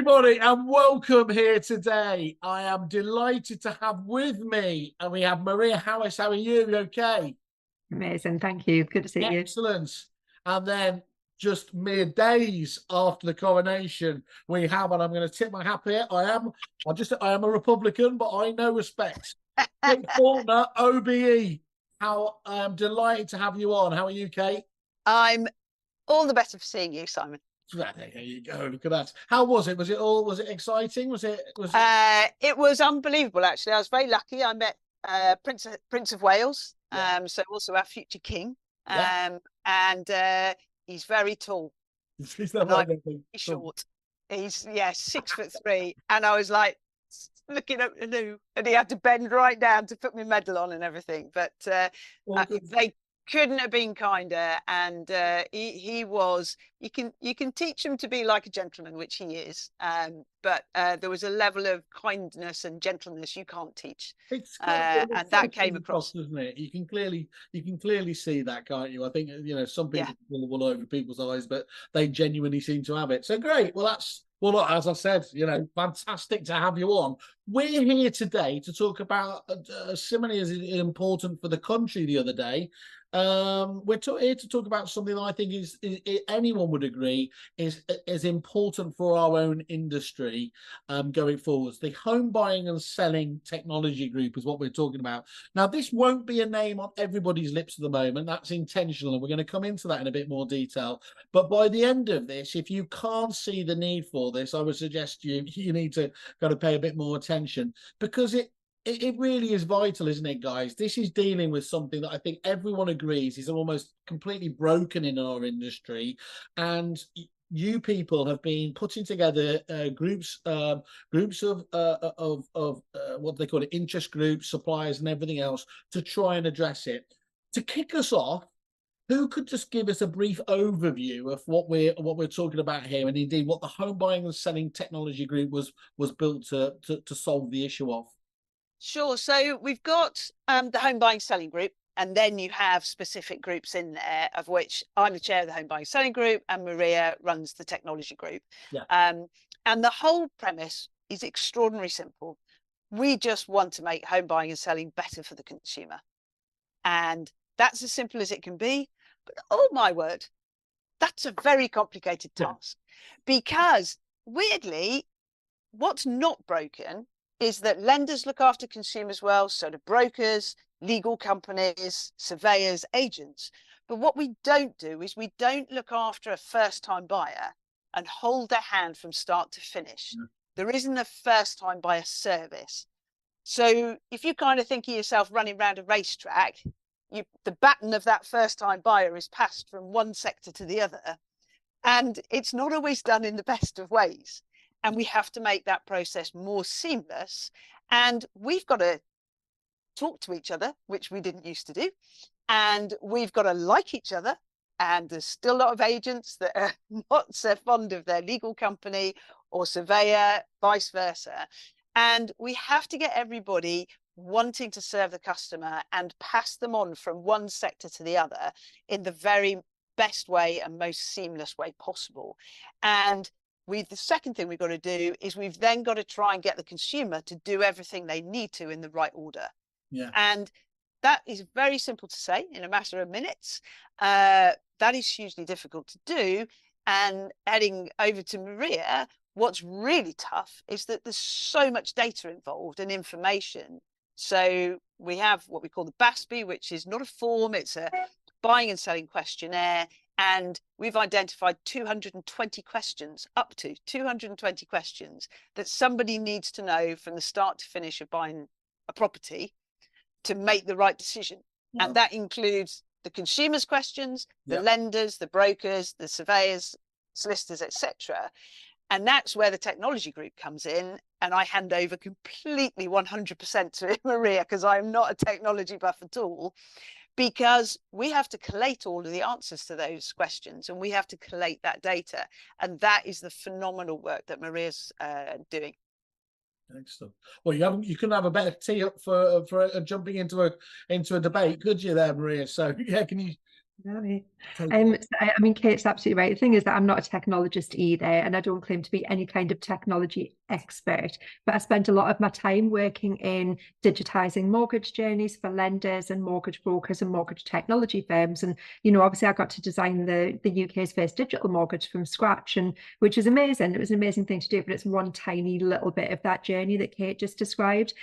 everybody, and welcome here today. I am delighted to have with me, and we have Maria Harris. How are you? You okay? Amazing, thank you. Good to see you. Excellent. And then just mere days after the coronation, we have, and I'm going to tip my hat here. I am a Republican, but I know respect. Kate Faulkner, OBE. How I am delighted to have you on. How are you, Kate? I'm all the better for seeing you, Simon. There you go. Look at that. How was it? Was it exciting? It was unbelievable, actually. I was very lucky. I met Prince of Wales, so also our future king. And he's very tall. He's not short. He's 6'3", and I was like looking up at him, and he had to bend right down to put my medal on and everything. But they couldn't have been kinder, and he was. You can teach him to be like a gentleman, which he is, but there was a level of kindness and gentleness you can't teach, and that came across, doesn't it? You can clearly see that, can't you? I think some people pull the wool over people's eyes, but they genuinely seem to have it. So great. Well, as I said, fantastic to have you on. We're here today to talk about similarly as important for the country the other day. We're here to talk about something that I think is anyone would agree is important for our own industry going forwards. The home buying and selling technology group is what we're talking about. Now, this won't be a name on everybody's lips at the moment. That's intentional, and we're going to come into that in a bit more detail. But by the end of this, if you can't see the need for this, I would suggest you need to kind of pay a bit more attention, because it really is vital, isn't it, guys? This is dealing with something that I think everyone agrees is almost completely broken in our industry. And you people have been putting together groups of what they call it, interest groups, suppliers and everything else to try and address it. To kick us off, who could just give us a brief overview of what we're talking about here, and indeed what the home buying and selling technology group was built to solve the issue of? Sure. So we've got the home buying selling group, and then you have specific groups in there, of which I'm the chair of the home buying selling group and Maria runs the technology group. And the whole premise is extraordinarily simple. We just want to make home buying and selling better for the consumer. And that's as simple as it can be. But oh my word, that's a very complicated task, because weirdly, what's not broken is that lenders look after consumers well, so do brokers, legal companies, surveyors, agents. But what we don't do is we don't look after a first-time buyer and hold their hand from start to finish. There isn't a first-time buyer service. So if you kind of think of yourself running around a racetrack, the baton of that first-time buyer is passed from one sector to the other, and it's not always done in the best of ways. And we have to make that process more seamless. And we've got to talk to each other, which we didn't used to do. And we've got to like each other. And there's still a lot of agents that are not so fond of their legal company or surveyor, vice versa. And we have to get everybody wanting to serve the customer and pass them on from one sector to the other in the very best way and most seamless way possible. And the second thing we've got to do is we've then got to try and get the consumer to do everything they need to in the right order. And that is very simple to say in a matter of minutes. That is hugely difficult to do. And heading over to Maria, what's really tough is that there's so much data involved and information. So we have what we call the BASB, which is not a form, it's a buying and selling questionnaire. And we've identified 220 questions, up to 220 questions that somebody needs to know from the start to finish of buying a property to make the right decision. And that includes the consumer's questions, the lenders, the brokers, the surveyors, solicitors, etc. And that's where the technology group comes in. And I hand over completely 100% to Maria, because I'm not a technology buff at all. Because we have to collate all of the answers to those questions, and we have to collate that data. And that is the phenomenal work that Maria's doing. Excellent. Well, you couldn't have a better tee up for jumping into a debate, could you there, Maria? So yeah, can you Really. Totally. I mean, Kate's absolutely right. The thing is that I'm not a technologist either, and I don't claim to be any kind of technology expert, but I spent a lot of my time working in digitizing mortgage journeys for lenders and mortgage brokers and mortgage technology firms. And, you know, obviously I got to design the UK's first digital mortgage from scratch, and which is amazing. It was an amazing thing to do, but it's one tiny little bit of that journey that Kate just described.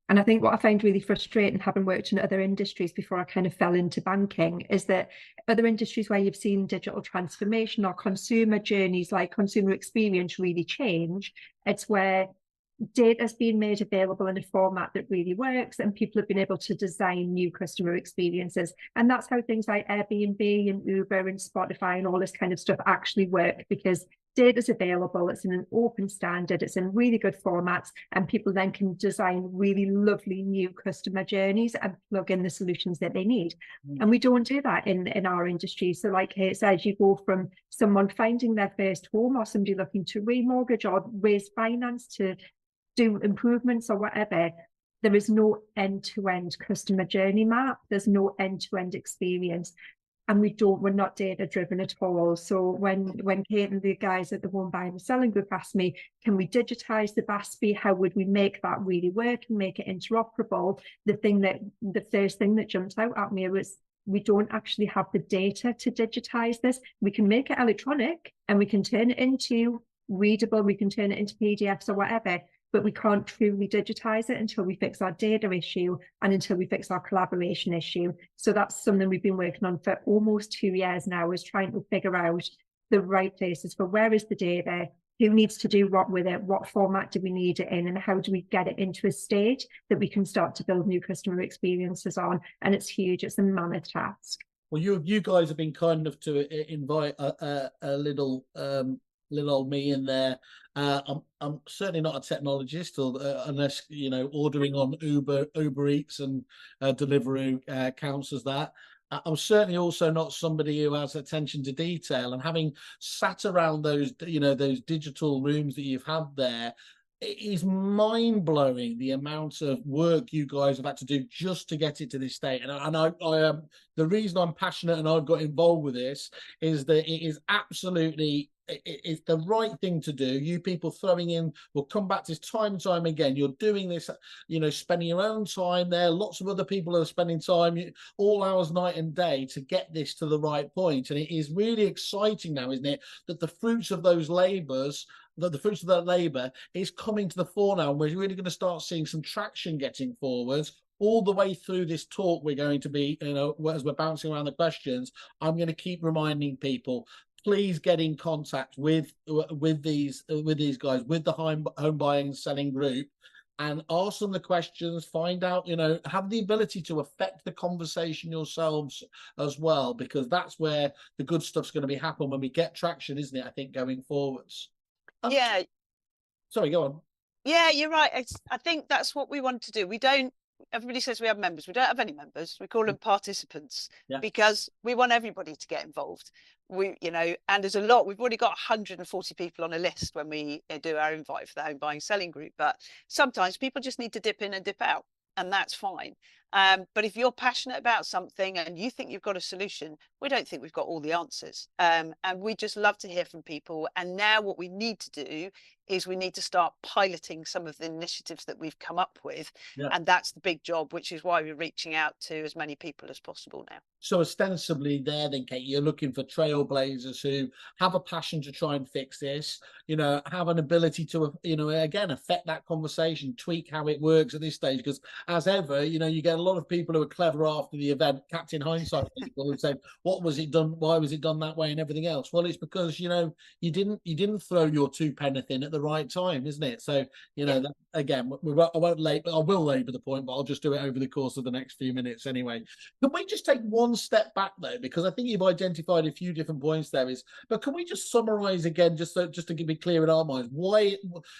And I think what I find really frustrating, having worked in other industries before I kind of fell into banking, is that other industries where you've seen digital transformation or consumer journeys like consumer experience really change, it's where data has been made available in a format that really works and people have been able to design new customer experiences. And that's how things like Airbnb and Uber and Spotify and all this kind of stuff actually work, because data is available, it's in an open standard, it's in really good formats, and people then can design really lovely new customer journeys and plug in the solutions that they need. And we don't do that in our industry. So like Kate said, you go from someone finding their first home or somebody looking to remortgage or raise finance to do improvements or whatever. There is no end-to-end customer journey map. There's no end-to-end experience. And we're not data driven at all. So when Kate and the guys at the Home Buying and Selling Group asked me, can we digitize the BASPI? How would we make that really work and make it interoperable? The first thing that jumped out at me was, we don't actually have the data to digitize this. We can make it electronic and we can turn it into readable, we can turn it into PDFs or whatever, but we can't truly digitize it until we fix our data issue and until we fix our collaboration issue. So that's something we've been working on for almost 2 years now, is trying to figure out the right places for where is the data, who needs to do what with it, what format do we need it in, and how do we get it into a state that we can start to build new customer experiences on. And it's huge, it's a mammoth task. Well, you guys have been kind enough to invite a little old me in there. I'm certainly not a technologist, or unless ordering on Uber Eats and Deliveroo counts as that. I'm certainly also not somebody who has attention to detail. And having sat around those those digital rooms that you've had there, it is mind-blowing the amount of work you guys have had to do just to get it to this state. And I am the reason I'm passionate and I've got involved with this is that it is absolutely, it's the right thing to do. You people throwing in, we'll come back to this time and time again. You're doing this, spending your own time there. Lots of other people are spending time all hours, night and day, to get this to the right point. And it is really exciting now, isn't it, that the fruits of those labours, the fruits of that labour is coming to the fore now. And we're really going to start seeing some traction getting forwards. All the way through this talk, we're going to be, as we're bouncing around the questions, I'm going to keep reminding people, please get in contact with these guys, with the home buying and selling group, and ask them the questions, find out, have the ability to affect the conversation yourselves as well, because that's where the good stuff's going to be happening when we get traction, isn't it? I think going forwards. Yeah. Sorry, go on. Yeah, you're right. I think that's what we want to do. Everybody says we have members. We don't have any members. We call them participants, because we want everybody to get involved. And there's a lot. We've already got 140 people on a list when we do our invite for the Home Buying Selling Group. But sometimes people just need to dip in and dip out, and that's fine. But if you're passionate about something and you think you've got a solution, we don't think we've got all the answers. And we just love to hear from people. And now what we need to do is we need to start piloting some of the initiatives that we've come up with. And that's the big job, which is why we're reaching out to as many people as possible now. So ostensibly there then, Kate, you're looking for trailblazers who have a passion to try and fix this, have an ability to, again, affect that conversation, tweak how it works at this stage. Because as ever, you get a lot of people who are clever after the event, Captain Hindsight people, who say, what was it done? Why was it done that way and everything else? Well, it's because, you didn't throw your two penneth in at the right time, isn't it? So, that, again, I will labour the point, but I'll just do it over the course of the next few minutes anyway. Can we just take one step back though, because I think you've identified a few different points there, but can we just summarize again, just to be clear in our minds, why?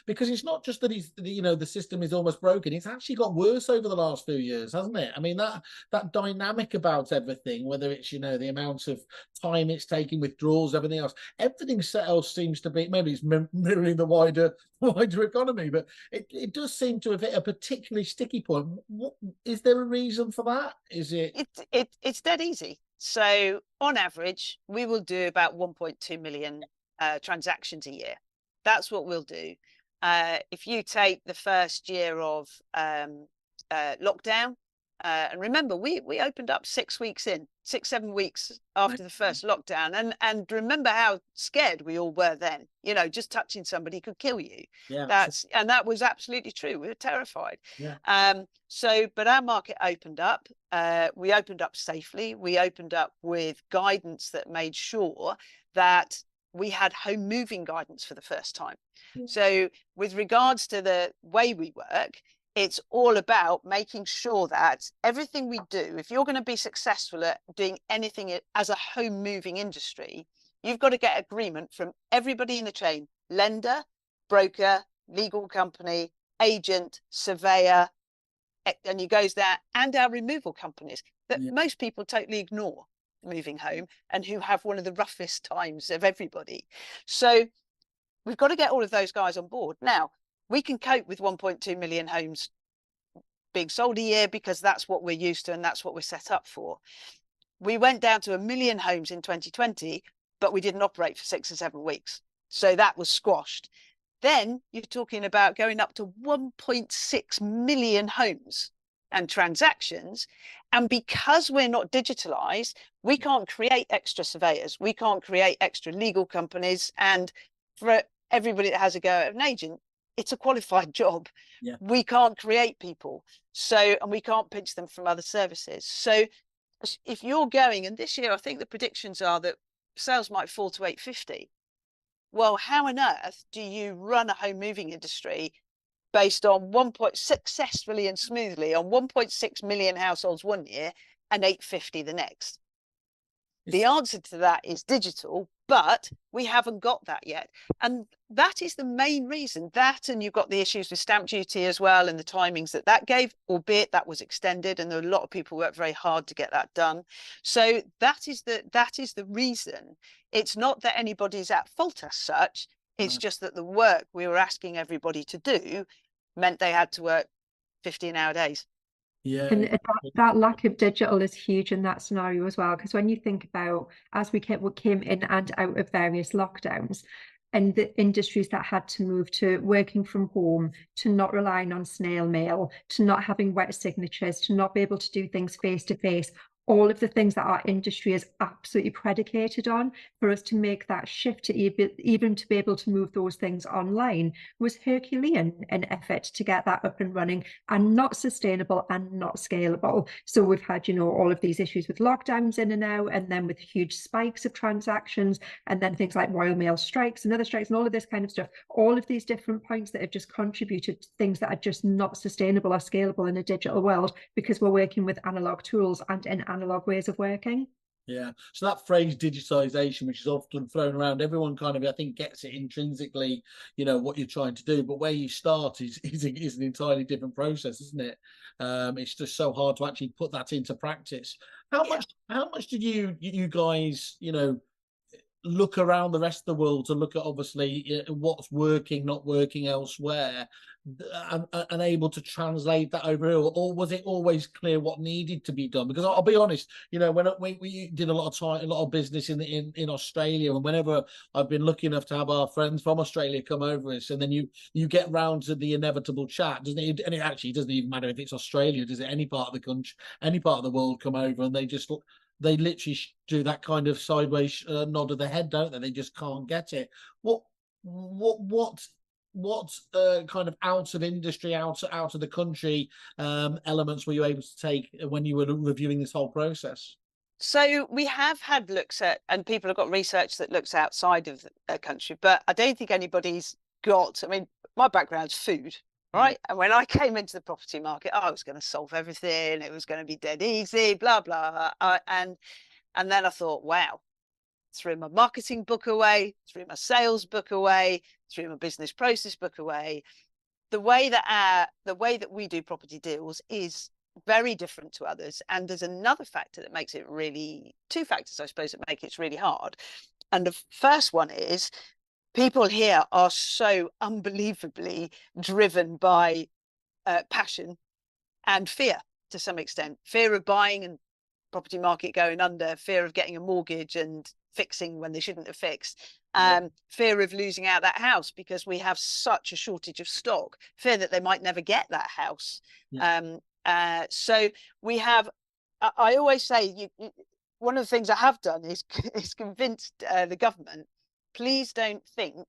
Because it's not just that the system is almost broken, it's actually got worse over the last few years, hasn't hasn't it? I mean, that dynamic about everything, whether it's, the amount of time it's taking, withdrawals, everything else seems to be, maybe it's mirroring the wider economy, but it does seem to have hit a particularly sticky point. Is there a reason for that? Is it's dead easy. So on average, we will do about 1.2 million transactions a year. That's what we'll do. If you take the first year of lockdown, and remember, we opened up 6 weeks in, 7 weeks after the first lockdown, and remember how scared we all were then. Just touching somebody could kill you. Yeah, that was absolutely true. We were terrified. Yeah. But our market opened up. We opened up safely. We opened up with guidance that made sure that we had home moving guidance for the first time. Yeah. So with regards to the way we work, it's all about making sure that everything we do, if you're going to be successful at doing anything as a home moving industry, you've got to get agreement from everybody in the chain: lender, broker, legal company, agent, surveyor, and he goes there, and our removal companies that most people totally ignore moving home and who have one of the roughest times of everybody. So we've got to get all of those guys on board. Now, we can cope with 1.2 million homes being sold a year because that's what we're used to and that's what we're set up for. We went down to 1 million homes in 2020, but we didn't operate for 6 or 7 weeks. So that was squashed. Then you're talking about going up to 1.6 million homes and transactions. And because we're not digitalized, we can't create extra surveyors. We can't create extra legal companies. And for everybody that has a go at an agent, it's a qualified job. Yeah. We can't create people. And we can't pinch them from other services. So if you're going, and this year, I think the predictions are that sales might fall to 850. Well, how on earth do you run a home moving industry based on successfully and smoothly on 1.6 million households one year and 850 the next? The answer to that is digital, but we haven't got that yet. And that is the main reason. That, and you've got the issues with stamp duty as well, and the timings that gave, albeit that was extended, and there were a lot of people who worked very hard to get that done. So that is the reason. It's not that anybody's at fault as such. It's just that the work we were asking everybody to do meant they had to work 15-hour days. Yeah, and that lack of digital is huge in that scenario as well, because when you think about, as we came in and out of various lockdowns, and the industries that had to move to working from home, to not relying on snail mail, to not having wet signatures, to not be able to do things face to face, all of the things that our industry is absolutely predicated on, for us to make that shift to even to be able to move those things online was Herculean in effort to get that up and running, and not sustainable and not scalable. So we've had, all of these issues with lockdowns in and out, and then with huge spikes of transactions, and then things like Royal Mail strikes and other strikes and all of this kind of stuff. All of these different points that have just contributed to things that are just not sustainable or scalable in a digital world, because we're working with analog tools and in analog ways of working. Yeah. So that phrase digitization, which is often thrown around, everyone kind of, I think, gets it intrinsically, what you're trying to do. But where you start is an entirely different process, isn't it? It's just so hard to actually put that into practice. How much did you guys, look around the rest of the world to look at obviously what's working, not working elsewhere, and able to translate that over here, or was it always clear what needed to be done? Because I'll be honest, when we did a lot of business in Australia, and whenever I've been lucky enough to have our friends from Australia come over us, and then you get round to the inevitable chat, doesn't it? And it actually doesn't even matter if it's Australia, does it? Any part of the country, any part of the world come over, and they literally do that kind of sideways nod of the head, don't they? They just can't get it. What kind of out of industry, out of the country elements were you able to take when you were reviewing this whole process? So we have had looks at, and people have got research that looks outside of the country, but I don't think anybody's got, my background's food. Right. And when I came into the property market, I was going to solve everything. It was going to be dead easy, blah, blah. And then I thought, wow, threw my marketing book away, threw my sales book away, threw my business process book away. The way that we do property deals is very different to others. And there's another factor that makes it really, two factors, I suppose, that make it really hard. And the first one is people here are so unbelievably driven by passion and fear to some extent. Fear of buying and property market going under, fear of getting a mortgage and fixing when they shouldn't have fixed, fear of losing out that house because we have such a shortage of stock, fear that they might never get that house. So we have, I always say, one of the things I have done is convinced the government, please don't think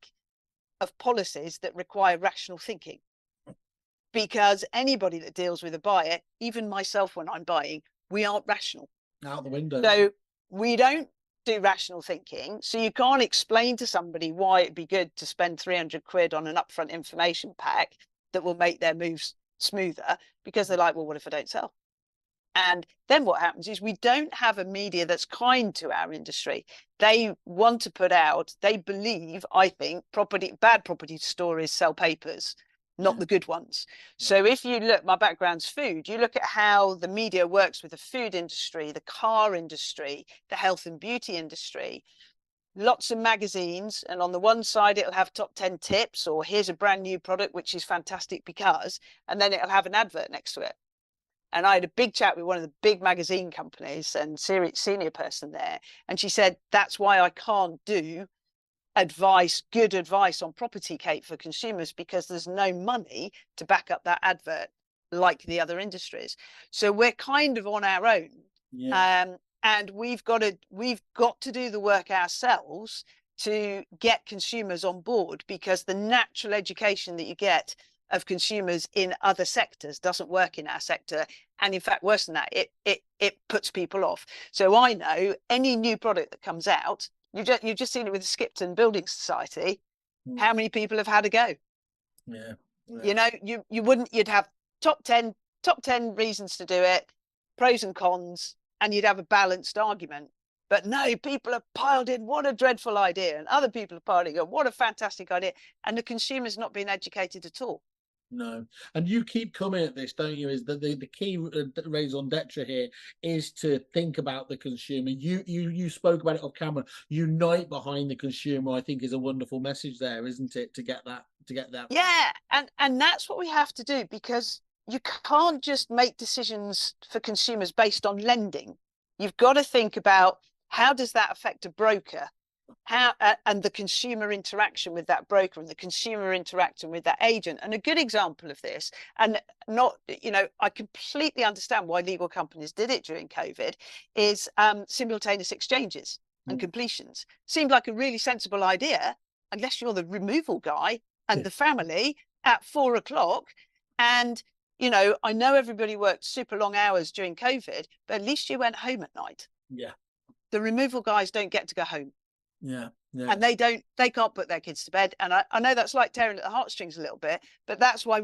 of policies that require rational thinking, because anybody that deals with a buyer, even myself when I'm buying, we aren't rational. Out the window. So we don't do rational thinking. So you can't explain to somebody why it'd be good to spend 300 quid on an upfront information pack that will make their moves smoother, because they're like, well, what if I don't sell? And then what happens is we don't have a media that's kind to our industry. They want to put out, they believe, I think, bad property stories sell papers, not the good ones. So if you look, my background's food, you look at how the media works with the food industry, the car industry, the health and beauty industry, lots of magazines, and on the one side it'll have top 10 tips, or here's a brand new product which is fantastic because, and then it'll have an advert next to it. And I had a big chat with one of the big magazine companies and senior person there, and she said, that's why I can't do good advice on property, Kate, for consumers, because there's no money to back up that advert like the other industries. So we're kind of on our own. And we've got to do the work ourselves to get consumers on board, because the natural education that you get of consumers in other sectors doesn't work in our sector. And in fact, worse than that, it puts people off. So I know any new product that comes out, you've just seen it with the Skipton Building Society, how many people have had a go? You know, you'd have top 10 reasons to do it, pros and cons, and you'd have a balanced argument. But no, people have piled in, what a dreadful idea, and other people are piling in, what a fantastic idea, and the consumer's not being educated at all. No, and you keep coming at this, don't you? Is that the key raison d'etre here is to think about the consumer. You spoke about it off camera. Unite behind the consumer, I think, is a wonderful message there, isn't it? To get that. Yeah, and that's what we have to do, because you can't just make decisions for consumers based on lending. You've got to think about, how does that affect a broker? And the consumer interaction with that broker, and the consumer interaction with that agent. And a good example of this, and not, I completely understand why legal companies did it during COVID, is simultaneous exchanges and completions. Seemed like a really sensible idea, unless you're the removal guy and the family at 4 o'clock. And, I know everybody worked super long hours during COVID, but at least you went home at night. The removal guys don't get to go home. And they can't put their kids to bed. And I know that's like tearing at the heartstrings a little bit, but that's why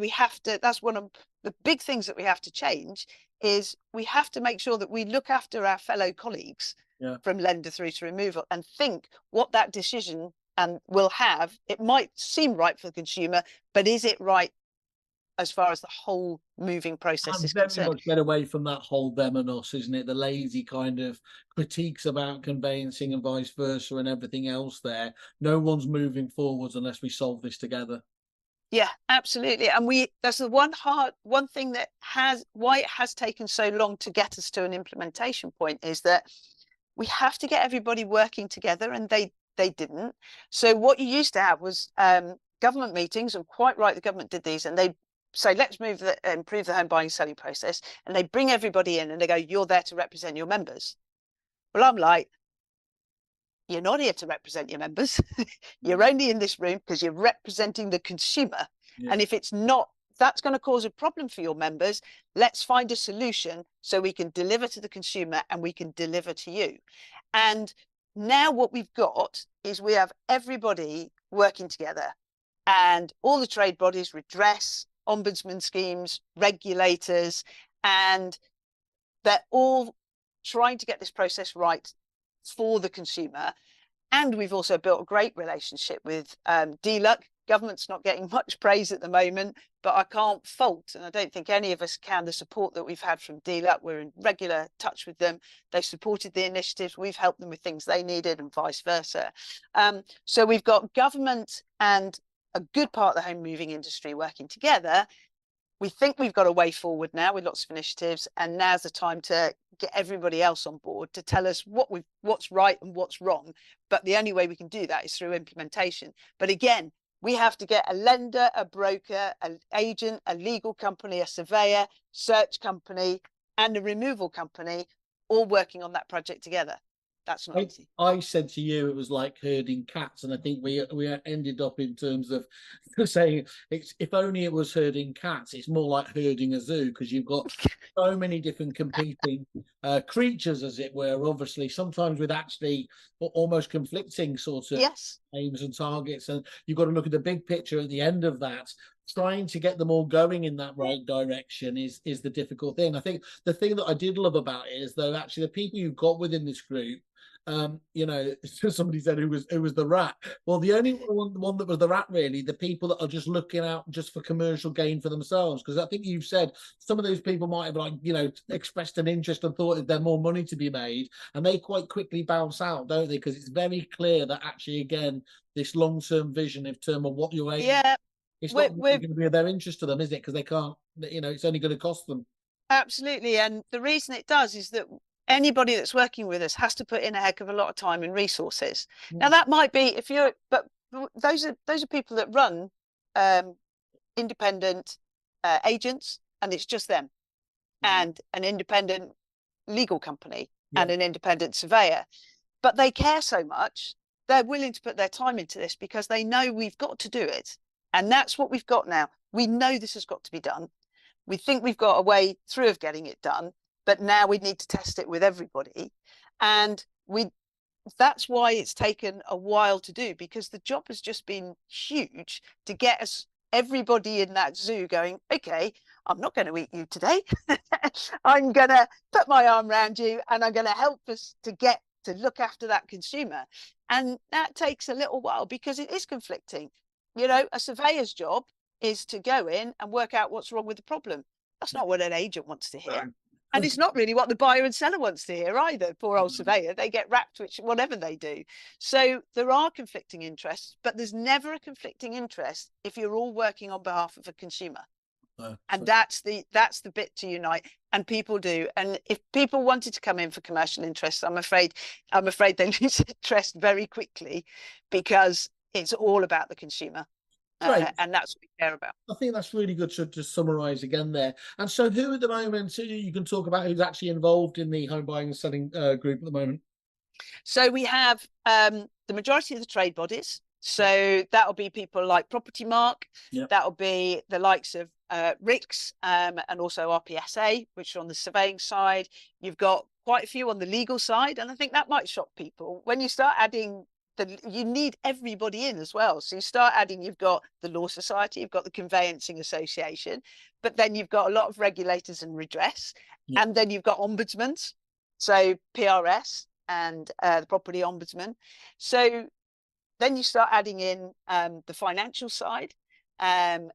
that's one of the big things that we have to change, is we have to make sure that we look after our fellow colleagues from lender through to removal, and think what that decision will have. It might seem right for the consumer, but is it right as far as the whole moving process is concerned? Very much get away from that whole them and us, isn't it? The lazy kind of critiques about conveyancing and vice versa and everything else there. No one's moving forwards unless we solve this together. Yeah, absolutely. And that's the one thing that why it has taken so long to get us to an implementation point, is that we have to get everybody working together, and they didn't. So what you used to have was government meetings, and quite right, the government did these, and they say, let's improve the home buying selling process, and they bring everybody in and they go, you're there to represent your members. Well, I'm like, you're not here to represent your members. You're only in this room because you're representing the consumer. And if it's not, that's going to cause a problem for your members. Let's find a solution so we can deliver to the consumer and we can deliver to you. And now what we've got is we have everybody working together, and all the trade bodies, redress, ombudsman schemes, regulators, and they're all trying to get this process right for the consumer. And we've also built a great relationship with DLUC, Government's not getting much praise at the moment, but I can't fault, and I don't think any of us can, the support that we've had from DLUP. We're in regular touch with them. They've supported the initiatives. We've helped them with things they needed and vice versa. So we've got government and a good part of the home moving industry working together. We think we've got a way forward now with lots of initiatives, and now's the time to get everybody else on board to tell us what's right and what's wrong. But the only way we can do that is through implementation. But again, we have to get a lender, a broker, an agent, a legal company, a surveyor, search company, and a removal company all working on that project together. That's not easy. I said to you it was like herding cats, and I think we ended up in terms of saying if only it was herding cats, it's more like herding a zoo, because you've got so many different competing creatures, as it were, obviously, sometimes with actually almost conflicting sorts of aims and targets, and you've got to look at the big picture at the end of that. Trying to get them all going in that right direction is the difficult thing. I think the thing that I did love about it is, though, actually the people you've got within this group, you know, somebody said who was the rat. Well, the only one that was the rat, really, the people that are just looking out just for commercial gain for themselves. Because I think you've said some of those people might have, like, you know, expressed an interest and thought that there's more money to be made, and they quite quickly bounce out, don't they? Because it's very clear that actually, again, this long-term vision in terms of what you're aiming. Yeah. It's not really going to be of their interest to them, is it? Because they can't, you know, it's only going to cost them. Absolutely. And the reason it does is that anybody that's working with us has to put in a heck of a lot of time and resources. Now, that might be but those are people that run independent agents, and it's just them, and an independent legal company and an independent surveyor. But they care so much, they're willing to put their time into this because they know we've got to do it. And that's what we've got now. We know this has got to be done. We think we've got a way through of getting it done, but now we need to test it with everybody. And that's why it's taken a while to do, because the job has just been huge to get us, everybody in that zoo, going, okay, I'm not going to eat you today. I'm going to put my arm around you, and I'm going to help us to look after that consumer. And that takes a little while because it is conflicting. You know, a surveyor's job is to go in and work out what's wrong with the problem. That's not what an agent wants to hear. And it's not really what the buyer and seller wants to hear either. Poor old surveyor, they get wrapped, whatever they do. So there are conflicting interests, but there's never a conflicting interest if you're all working on behalf of a consumer. And that's the bit to unite, and people do. And if people wanted to come in for commercial interests, I'm afraid they lose interest very quickly, because it's all about the consumer. And that's what we care about. I think that's really good to summarise again there. And so who at the moment, you can talk about who's actually involved in the home buying and selling group at the moment? So we have the majority of the trade bodies. So that'll be people like Property Mark. That'll be the likes of RICS and also RPSA, which are on the surveying side. You've got quite a few on the legal side. And I think that might shock people when you start adding you need everybody in as well. So you start adding, you've got the Law Society, you've got the Conveyancing Association, but then you've got a lot of regulators and redress, and then you've got ombudsmen, so PRS and the Property Ombudsman. So then you start adding in the financial side, and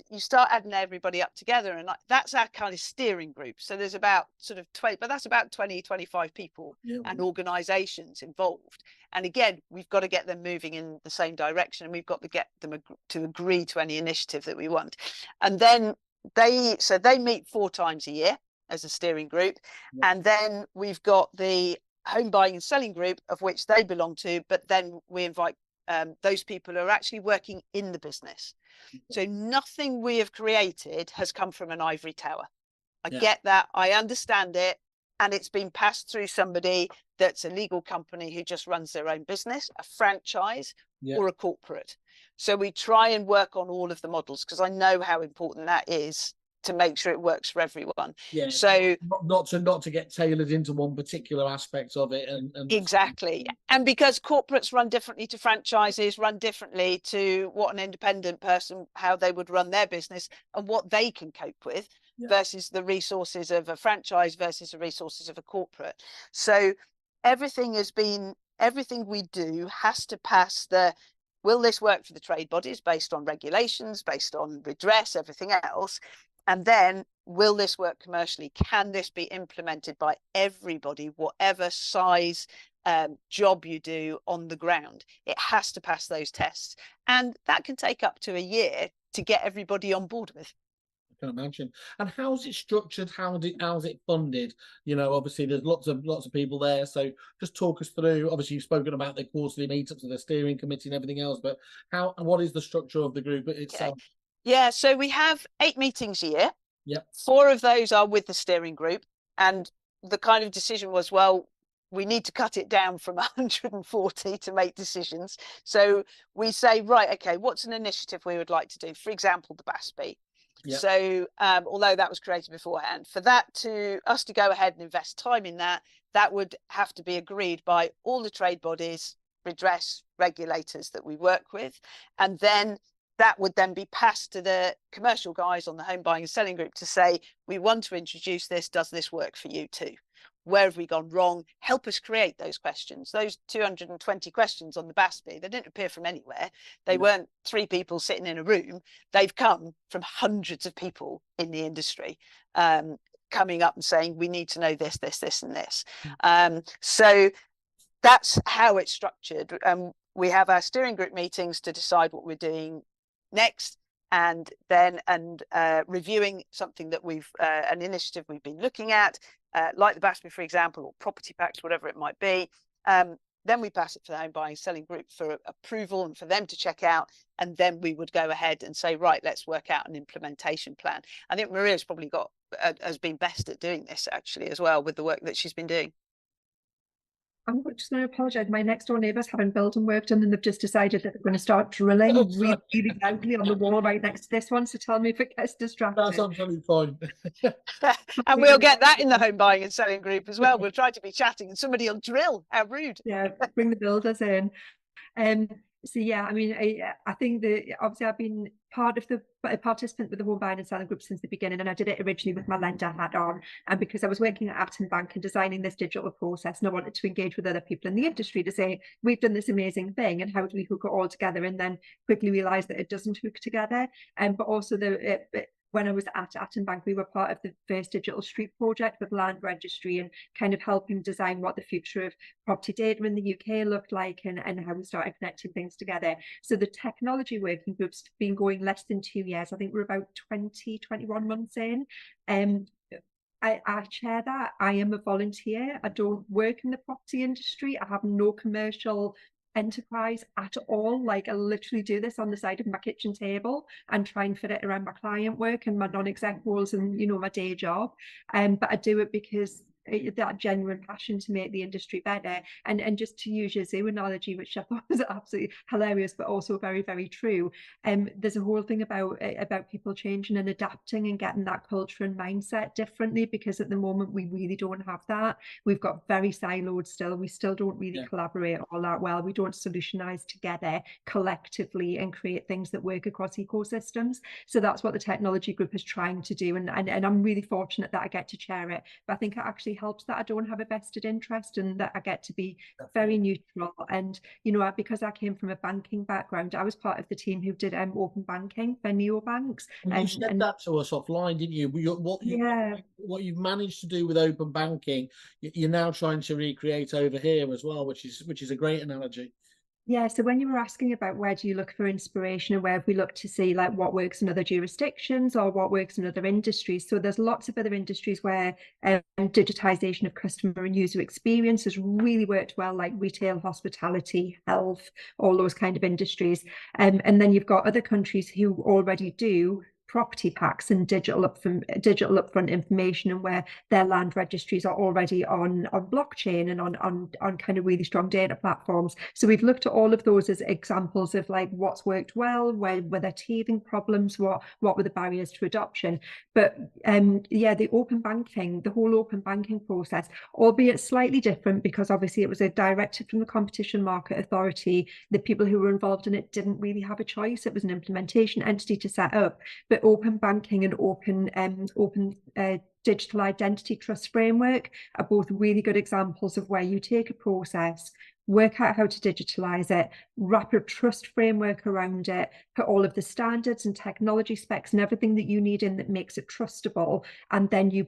you start adding everybody up together, and that's our kind of steering group. So there's about sort of 20, but that's about 25 people and organizations involved. And again, we've got to get them moving in the same direction, and we've got to get them to agree to any initiative that we want. And then they meet 4 times a year as a steering group. And then we've got the home buying and selling group, of which they belong to, but then we invite those people who are actually working in the business. So nothing we have created has come from an ivory tower. I get that, I understand it, and it's been passed through somebody that's a legal company who just runs their own business, a franchise, or a corporate. So we try and work on all of the models, because I know how important that is to make sure it works for everyone. So not to get tailored into one particular aspect of it. And exactly. And because corporates run differently to franchises, run differently to what an independent person, how they would run their business and what they can cope with versus the resources of a franchise versus the resources of a corporate. So everything we do has to pass will this work for the trade bodies based on regulations, based on redress, everything else? And then, will this work commercially? Can this be implemented by everybody, whatever size job you do on the ground? It has to pass those tests. And that can take up to a year to get everybody on board with. I can imagine. And how's it structured? How's it funded? You know, obviously there's lots of people there. So just talk us through. Obviously, you've spoken about the quarterly meetups and the steering committee and everything else, but what is the structure of the group itself? Okay. Yeah, so we have 8 meetings a year. Yep. 4 of those are with the steering group. And the kind of decision was, well, we need to cut it down from 140 to make decisions. So we say, right, okay, what's an initiative we would like to do? For example, the BASB. Yep. So although that was created beforehand, for us to go ahead and invest time in that would have to be agreed by all the trade bodies, redress regulators that we work with. And then that would then be passed to the commercial guys on the home buying and selling group to say, we want to introduce this. Does this work for you too? Where have we gone wrong? Help us create those questions. Those 220 questions on the BASB, they didn't appear from anywhere. They weren't 3 people sitting in a room. They've come from hundreds of people in the industry coming up and saying, we need to know this, this, this, and this. So that's how it's structured. We have our steering group meetings to decide what we're doing next, and then reviewing something that an initiative we've been looking at, like the BASB, for example, or property packs, whatever it might be. Then we pass it to the home buying selling group for approval and for them to check out. And then we would go ahead and say, right, let's work out an implementation plan. I think Maria's probably has been best at doing this actually as well, with the work that she's been doing. I'm just going to apologise. My next door neighbours having building work done, and they've just decided that they're going to start drilling really, really loudly on the wall right next to this one. So tell me if it gets distracted. That's absolutely fine. And we'll get that in the home buying and selling group as well. We'll try to be chatting and somebody will drill. How rude. Yeah, bring the builders in. So yeah, I mean, I think that obviously I've been a participant with the home buying and selling group since the beginning, and I did it originally with my lender hat on, and because I was working at Acton Bank and designing this digital process, and I wanted to engage with other people in the industry to say, we've done this amazing thing, and how do we hook it all together? And then quickly realised that it doesn't hook together. But also when I was at Acton Bank, we were part of the first digital street project with Land Registry, and kind of helping design what the future of property data in the UK looked like, and how we started connecting things together. So the technology working group's been going less than 2 years. I think we're about 21 months in. I chair that. I am a volunteer. I don't work in the property industry. I have no commercial enterprise at all. Like, I literally do this on the side of my kitchen table and try and fit it around my client work and my non-exec roles and, you know, my day job. But I do it because that genuine passion to make the industry better, and just to use your zoo analogy, which I thought was absolutely hilarious but also very, very true. There's a whole thing about people changing and adapting and getting that culture and mindset differently, because at the moment we really don't have that. We've got very siloed still. We still don't really collaborate all that well. We don't solutionize together collectively and create things that work across ecosystems. So that's what the technology group is trying to do, and I'm really fortunate that I get to chair it. But I think it actually helps that I don't have a vested interest, and that I get to be very neutral. And, you know, because I came from a banking background, I was part of the team who did open banking for neobanks. And you said that to us offline, didn't you? What you've managed to do with open banking, you're now trying to recreate over here as well, which is a great analogy. Yeah, so when you were asking about where do you look for inspiration, and where have we looked to see like what works in other jurisdictions or what works in other industries, so there's lots of other industries where digitization of customer and user experience has really worked well, like retail, hospitality, health, all those kind of industries. And then you've got other countries who already do property packs and digital upfront information, and where their land registries are already on blockchain and on kind of really strong data platforms. So we've looked at all of those as examples of like what's worked well, where were there teething problems, what were the barriers to adoption. But the whole open banking process, albeit slightly different, because obviously it was a directive from the Competition Market Authority. The people who were involved in it didn't really have a choice. It was an implementation entity to set up. But open banking and open digital identity trust framework are both really good examples of where you take a process, work out how to digitalize it, wrap a trust framework around it, put all of the standards and technology specs and everything that you need in that makes it trustable, and then you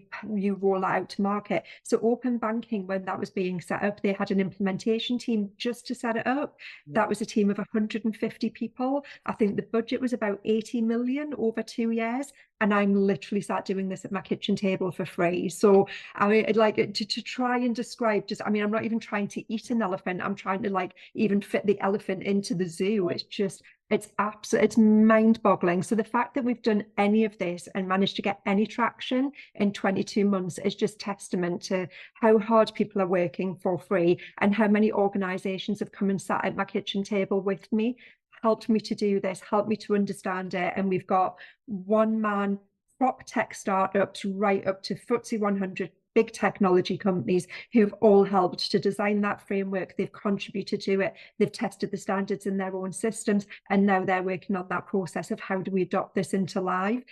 roll it out to market. So open banking, when that was being set up, they had an implementation team just to set it up. That was a team of 150 people. I think the budget was about 80 million over 2 years. And I'm literally sat doing this at my kitchen table for free. So I mean, like to try and describe just, I mean, I'm not even trying to eat an elephant. I'm trying to like even fit the elephant into the zoo. It's just, it's absolute, it's mind boggling. So the fact that we've done any of this and managed to get any traction in 22 months is just testament to how hard people are working for free and how many organizations have come and sat at my kitchen table with me, helped me to do this, helped me to understand it. And we've got one-man prop tech startups right up to FTSE 100 big technology companies who've all helped to design that framework. They've contributed to it. They've tested the standards in their own systems. And now they're working on that process of how do we adopt this into live.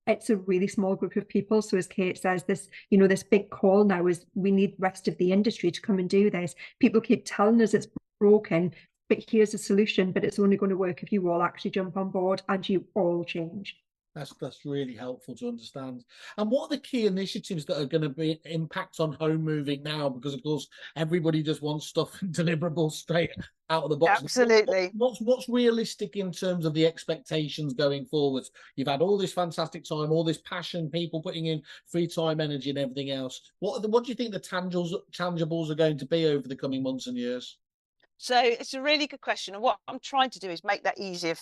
It's a really small group of people. So as Kate says, this, you know, this big call now is we need the rest of the industry to come and do this. People keep telling us it's broken, but here's a solution, but it's only going to work if you all actually jump on board and you all change. That's really helpful to understand. And what are the key initiatives that are going to be impact on home moving now? Because of course everybody just wants stuff deliverable straight out of the box. Absolutely. What's realistic in terms of the expectations going forwards? You've had all this fantastic time, all this passion, people putting in free time, energy, and everything else. What do you think the tangibles are going to be over the coming months and years? So it's a really good question. And what I'm trying to do is make that easier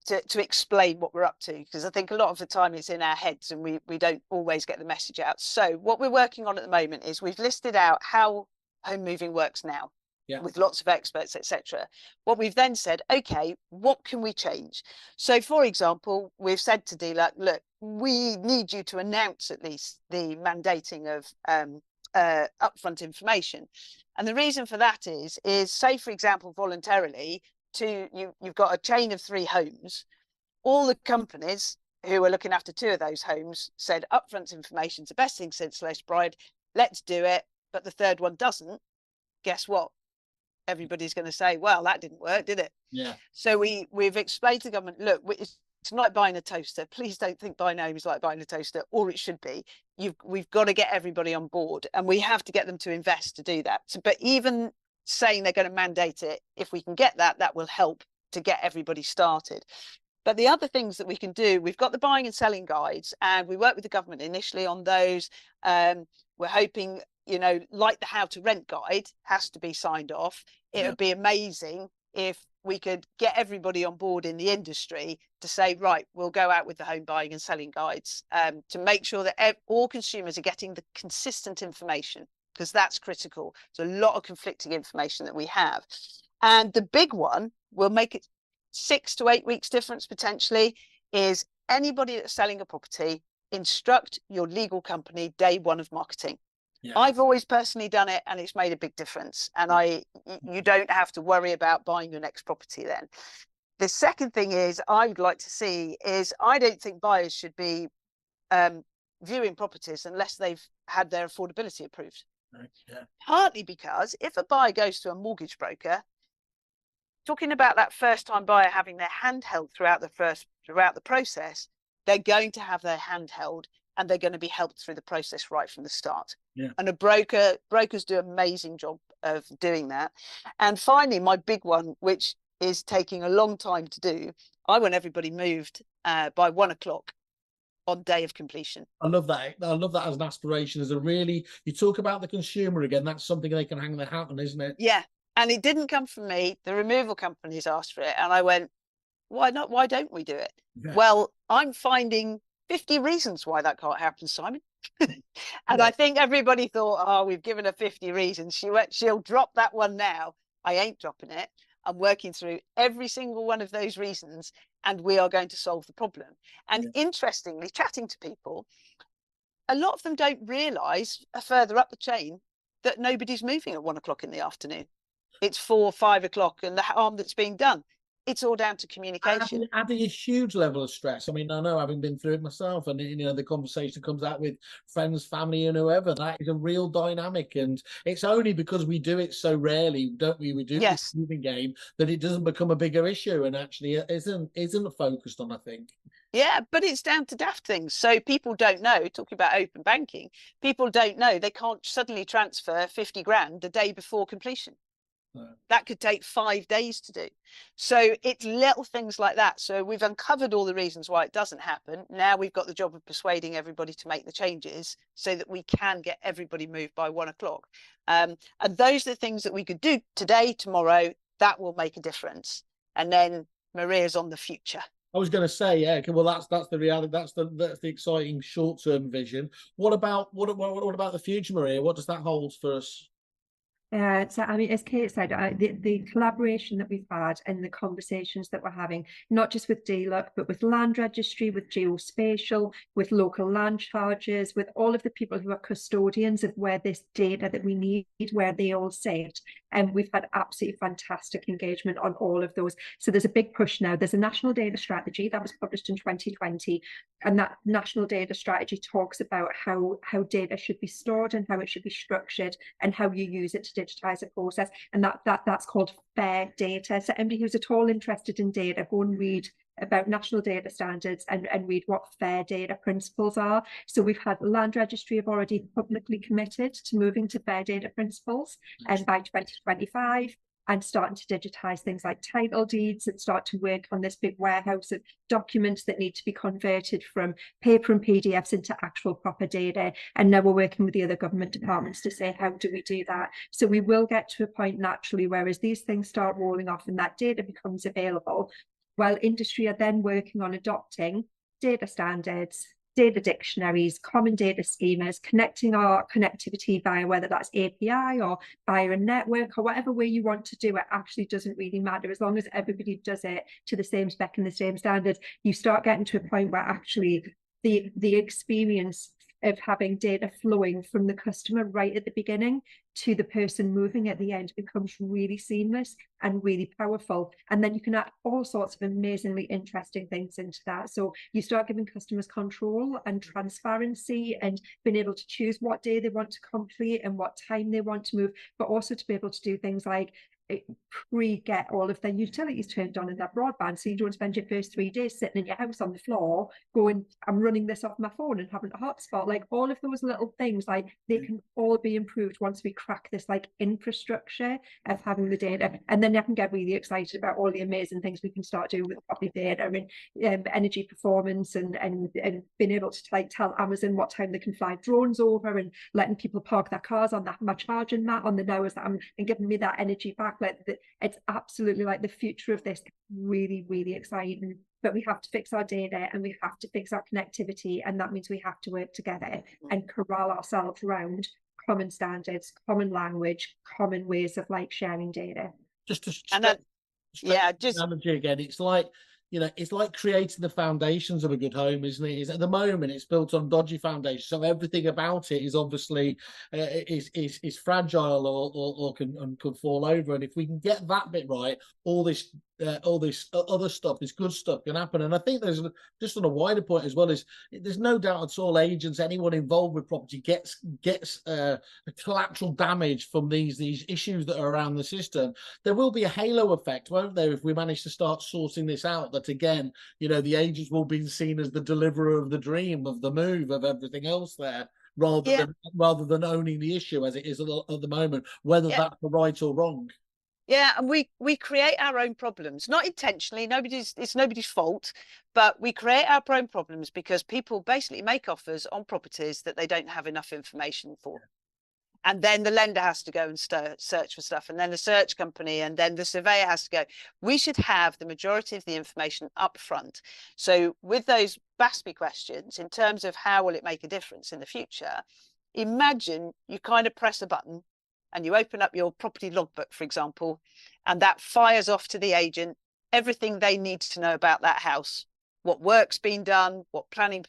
to explain what we're up to, because I think a lot of the time it's in our heads and we don't always get the message out. So what we're working on at the moment is we've listed out how home moving works now, with lots of experts, etc. What we've then said, okay, what can we change? So for example, we've said to dealer, look, we need you to announce at least the mandating of upfront information. And the reason for that is say, for example, voluntarily, you've got a chain of 3 homes. All the companies who are looking after 2 of those homes said upfront information is the best thing since sliced bread. Let's do it. But the 3rd one doesn't. Guess what? Everybody's going to say, well, that didn't work, did it? Yeah. So we've explained to the government, look, it's not like buying a toaster. Please don't think buying a home is like buying a toaster, or it should be. We've got to get everybody on board, and we have to get them to invest to do that. So, but even saying they're going to mandate it, if we can get that, that will help to get everybody started. But the other things that we can do, we've got the buying and selling guides, and we work with the government initially on those. We're hoping, you know, like the how to rent guide has to be signed off. It would be amazing if we could get everybody on board in the industry to say, right, we'll go out with the home buying and selling guides to make sure that all consumers are getting the consistent information, because that's critical. There's a lot of conflicting information that we have. And the big one will make it 6 to 8 weeks difference potentially, is anybody that's selling a property, instruct your legal company day 1 of marketing. Yeah. I've always personally done it, and it's made a big difference. And you don't have to worry about buying your next property then. The second thing is I would like to see is I don't think buyers should be viewing properties unless they've had their affordability approved. Right. Yeah. Partly because if a buyer goes to a mortgage broker, talking about that first-time buyer having their hand held throughout the process, they're going to have their hand held, and they're going to be helped through the process right from the start. Yeah. And brokers do an amazing job of doing that. And finally, my big one, which is taking a long time to do, I want everybody moved by 1 o'clock on day of completion. I love that. I love that as an aspiration. As a really, you talk about the consumer again, that's something they can hang their hat on, isn't it? Yeah. And it didn't come from me. The removal companies asked for it. And I went, why not? Why don't we do it? Yeah. Well, I'm finding 50 reasons why that can't happen, Simon. And I think everybody thought, oh, we've given her 50 reasons. She'll drop that one now. I ain't dropping it. I'm working through every single one of those reasons, and we are going to solve the problem. And interestingly, chatting to people, a lot of them don't realise further up the chain that nobody's moving at 1 o'clock in the afternoon. It's 4 or 5 o'clock and the harm that's being done. it's all down to communication. Adding a huge level of stress. I mean, I know, having been through it myself, and the conversation comes out with friends, family, and whoever. That is a real dynamic, and it's only because we do it so rarely, don't we? We do this moving game, that it doesn't become a bigger issue, and actually it isn't focused on, I think. Yeah, but it's down to daft things. So people don't know, talking about open banking, people don't know they can't suddenly transfer 50 grand a day before completion. No. That could take 5 days to do. So it's little things like that. So we've uncovered all the reasons why it doesn't happen. Now we've got the job of persuading everybody to make the changes so that we can get everybody moved by 1 o'clock. And those are the things that we could do today, tomorrow, that will make a difference. And then Maria's on the future. I was going to say, yeah. Well, that's the reality. That's the exciting short-term vision. What about the future, Maria? What does that hold for us? So, I mean, as Kate said, the collaboration that we've had and the conversations that we're having, not just with DLUC, but with land registry, with geospatial, with local land charges, with all of the people who are custodians of where this data that we need, where they all sit. And we've had absolutely fantastic engagement on all of those. So there's a big push now. There's a national data strategy that was published in 2020. And that national data strategy talks about how data should be stored and how it should be structured and how you use it to digitize a process. And that's called FAIR data. So anybody who's at all interested in data, go and read about national data standards and read what FAIR data principles are. So we've had the Land Registry have already publicly committed to moving to FAIR data principles and by 2025, and starting to digitize things like title deeds and start to work on this big warehouse of documents that need to be converted from paper and PDFs into actual proper data. And now we're working with the other government departments to say, how do we do that? So we will get to a point naturally where as these things start rolling off and that data becomes available, while industry are then working on adopting data standards, data dictionaries, common data schemas, connecting our connectivity via whether that's API or via a network or whatever way you want to do it, actually doesn't really matter. As long as everybody does it to the same spec and the same standards, you start getting to a point where actually the experience of having data flowing from the customer right at the beginning to the person moving at the end becomes really seamless and really powerful. And then you can add all sorts of amazingly interesting things into that. So you start giving customers control and transparency and being able to choose what day they want to complete and what time they want to move, but also to be able to do things like pre-get all of their utilities turned on in their broadband, so you don't spend your first 3 days sitting in your house on the floor going, I'm running this off my phone and having a hotspot. Like all of those little things, like they can all be improved once we crack this like infrastructure of having the data. And then I can get really excited about all the amazing things we can start doing with property data and energy performance and being able to like tell Amazon what time they can fly drones over and letting people park their cars on my charging mat on the hours that and giving me that energy back. Like it's absolutely like the future of this, really, really exciting. But we have to fix our data and we have to fix our connectivity, and that means we have to work together and corral ourselves around common standards, common language, common ways of like sharing data. Just to analogy again, it's like, it's like creating the foundations of a good home, isn't it? At the moment, it's built on dodgy foundations, so everything about it is obviously is fragile or could fall over. And if we can get that bit right, all this other stuff, this good stuff can happen. And I think there's just on a wider point as well, is there's no doubt at all agents, anyone involved with property gets a collateral damage from these issues that are around the system. There will be a halo effect, won't there, if we manage to start sorting this out, that again, the agents will be seen as the deliverer of the dream, of the move, of everything else there, rather than owning the issue as it is at the moment, whether that's right or wrong. Yeah, and we create our own problems, not intentionally. It's nobody's fault, but we create our own problems because people basically make offers on properties that they don't have enough information for. And then the lender has to go and search for stuff, and then the search company, and then the surveyor has to go. We should have the majority of the information up front. So with those BASPI questions, in terms of how will it make a difference in the future, imagine you kind of press a button and you open up your property logbook, for example, and that fires off to the agent everything they need to know about that house, what work's been done, what planning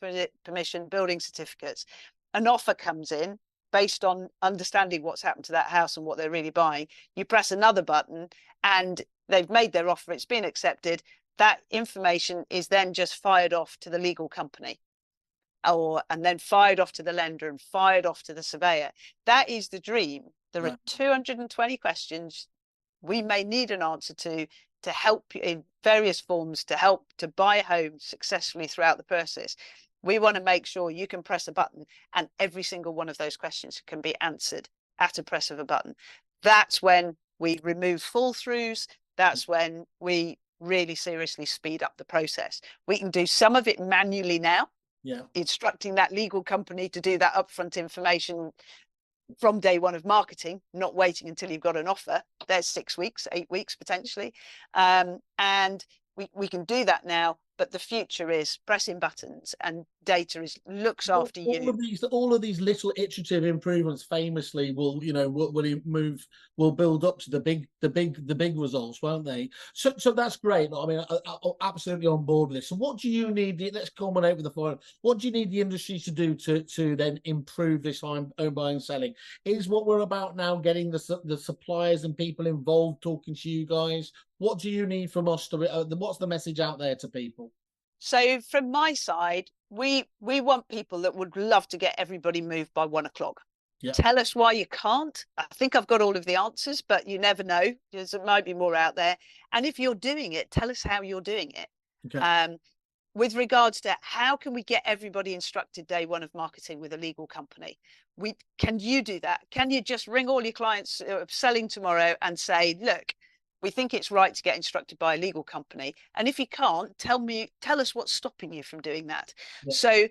permission, building certificates. An offer comes in based on understanding what's happened to that house and what they're really buying. You press another button and they've made their offer, it's been accepted. That information is then just fired off to the legal company, and then fired off to the lender and fired off to the surveyor. That is the dream. There are 220 questions we may need an answer to help in various forms, to help to buy a home successfully throughout the process. We want to make sure you can press a button and every single one of those questions can be answered at a press of a button. That's when we remove fall throughs. That's when we really seriously speed up the process. We can do some of it manually now, instructing that legal company to do that upfront information from day one of marketing, not waiting until you've got an offer. There's 6 weeks, 8 weeks potentially. And we can do that now, but the future is pressing buttons, and data looks after you. All of these little iterative improvements famously will build up to the big results, won't they? So that's great. I mean, I'm absolutely on board with this. So what do you need? Let's culminate with the final. What do you need the industry to do to then improve this home buying and selling? Is what we're about now getting the suppliers and people involved, talking to you guys? What do you need from us? What's the message out there to people? So from my side, we want people that would love to get everybody moved by 1 o'clock. Yep. Tell us why you can't. I think I've got all of the answers, but you never know. There might be more out there. And if you're doing it, tell us how you're doing it. Okay. With regards to how can we get everybody instructed day one of marketing with a legal company? Can you do that? Can you just ring all your clients selling tomorrow and say, look, we think it's right to get instructed by a legal company. And if you can't, tell us what's stopping you from doing that. Yeah. So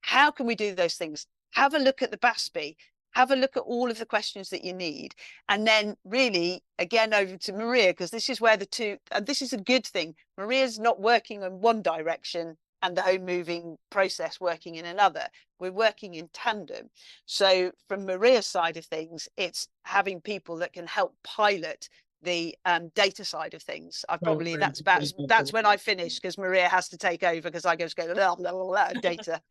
how can we do those things? Have a look at the BASPI, have a look at all of the questions that you need. And then really, again, over to Maria, because this is where and this is a good thing. Maria's not working in one direction and the home moving process working in another. We're working in tandem. So from Maria's side of things, it's having people that can help pilot the data side of things. That's when I finish, because Maria has to take over because I go blah, blah, blah, blah, data.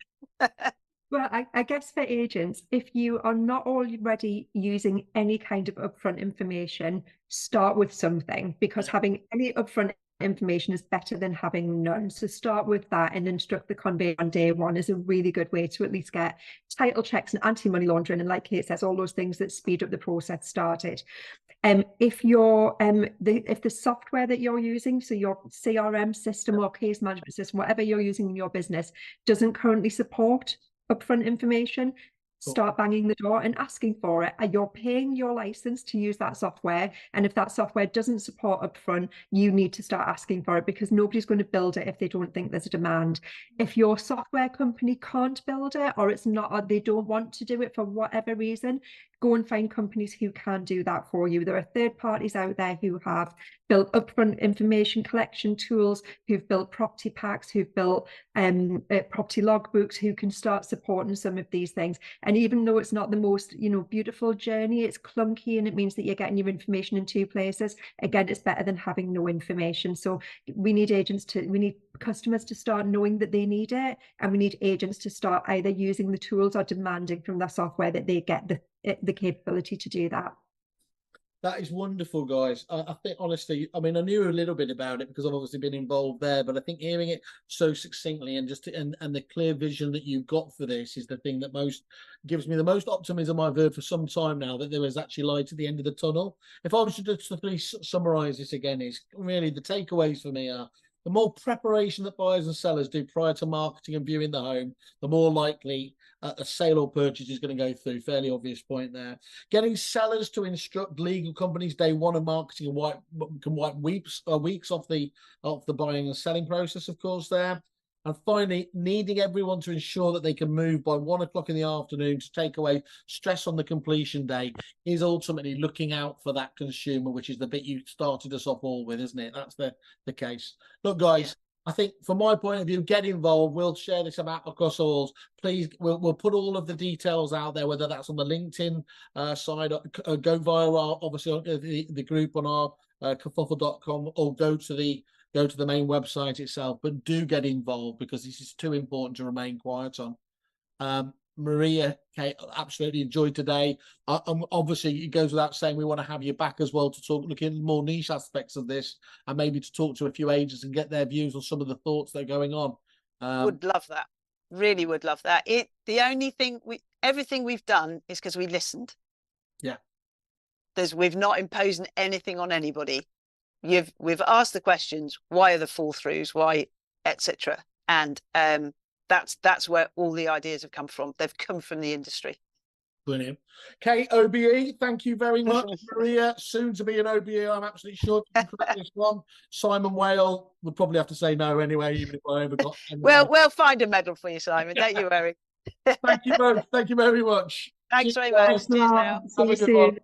Well, I guess for agents, if you are not already using any kind of upfront information, start with something, because having any upfront information is better than having none. So start with that and instruct the conveyor on day one is a really good way to at least get title checks and anti-money laundering, and like Kate says, all those things that speed up the process started. If the software that you're using, so your CRM system or case management system, whatever you're using in your business, doesn't currently support upfront information, start banging the door and asking for it. You're paying your license to use that software, and if that software doesn't support upfront, you need to start asking for it, because nobody's going to build it if they don't think there's a demand. If your software company can't build it, or it's not, or they don't want to do it for whatever reason, go and find companies who can do that for you. There are third parties out there who have built upfront information collection tools, who've built property packs, who've built property logbooks, who can start supporting some of these things. And even though it's not the most, beautiful journey, it's clunky and it means that you're getting your information in 2 places. Again, it's better than having no information. So we need customers to start knowing that they need it, and we need agents to start either using the tools or demanding from their software that they get the capability to do that. That is wonderful, guys. I think, honestly, I mean, I knew a little bit about it because I've obviously been involved there, but I think hearing it so succinctly and and the clear vision that you've got for this is the thing that gives me the most optimism I've heard for some time now, that there is actually light at the end of the tunnel. If I was to just please summarize this again, is really the takeaways for me are: the more preparation that buyers and sellers do prior to marketing and viewing the home, the more likely a sale or purchase is going to go through. Fairly obvious point there. Getting sellers to instruct legal companies day one of marketing can wipe weeks off the buying and selling process, of course, there. And finally, needing everyone to ensure that they can move by 1 o'clock in the afternoon to take away stress on the completion day is ultimately looking out for that consumer, which is the bit you started us off all with, isn't it? That's the case. Look, guys, I think from my point of view, get involved. We'll share this about across all. Please, we'll put all of the details out there, whether that's on the LinkedIn side, go via our, obviously, the group on our kerfuffle.com, or go to the main website itself. But do get involved, because this is too important to remain quiet on. Maria, Kate, absolutely enjoyed today. Obviously, it goes without saying we want to have you back as well to talk, look in more niche aspects of this, and maybe to talk to a few agents and get their views on some of the thoughts that are going on. Would love that. Really would love that. The only thing everything we've done is because we listened. Yeah. We've not imposed anything on anybody. We've asked the questions. Why are the fall throughs? Why, etc. And that's where all the ideas have come from. They've come from the industry. Brilliant. Kate, OBE, thank you very much. Maria, soon to be an OBE, I'm absolutely sure you can crack this one. Simon Whale would probably have to say no anyway, even if I ever got Well, we'll find a medal for you, Simon. Don't you worry. Thank you both. Thank you very much. Thanks very much. Cheers now. See you soon.